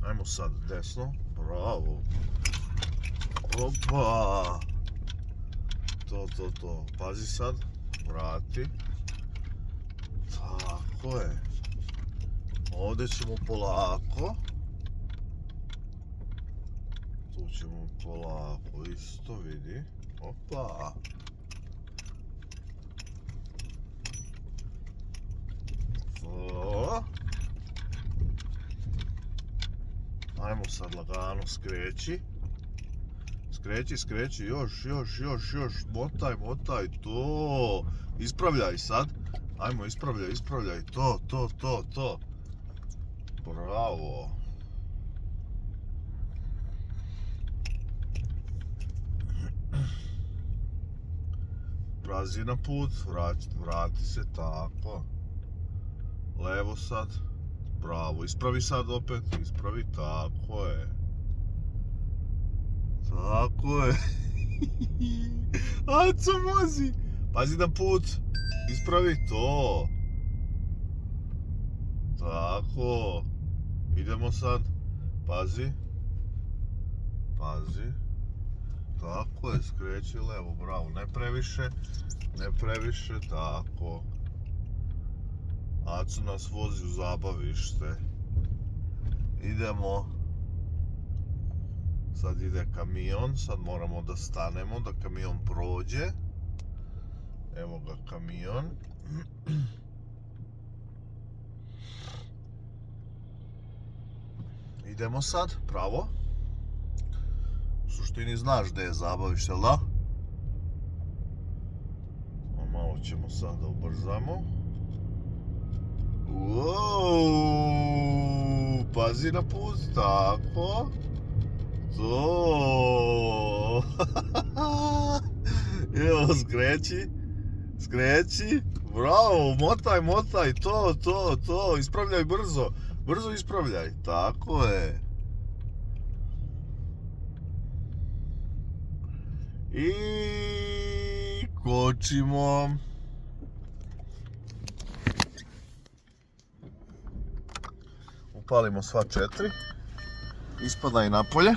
Ajmo sad desno. Bravo. Opa. To. Pazi sad. Vrati. Tako je. Ovdje ćemo polako. Tu ćemo polako isto, vidi. Opa. To. Ajmo sad lagano skreći. Skreći, još. Motaj, to. Ispravljaj sad. Ajmo, ispravljaj. To. Bravo. Pazi na put, vrati se, tako. Levo sad. Bravo, ispravi sad opet, tako je. Aco, vozi. Pazi na put, ispravi to. Tako. Idemo sad, pazi. Tako je, skreći levo, bravo, ne previše, tako. Aco nas vozi u zabavište. Idemo. Sad ide kamion, sad moramo da stanemo, da kamion prođe. Evo ga kamion. Idemo sad, pravo. U suštini znaš gde je zabavište, jel da? Malo ćemo sad da ubrzamo. Uou, pazi na put, tako. To. Evo, skreći. Bravo, motaj, to. Ispravljaj brzo ispravljaj, tako je. I kočimo. Upalimo sva 4. Ispadaj napolje.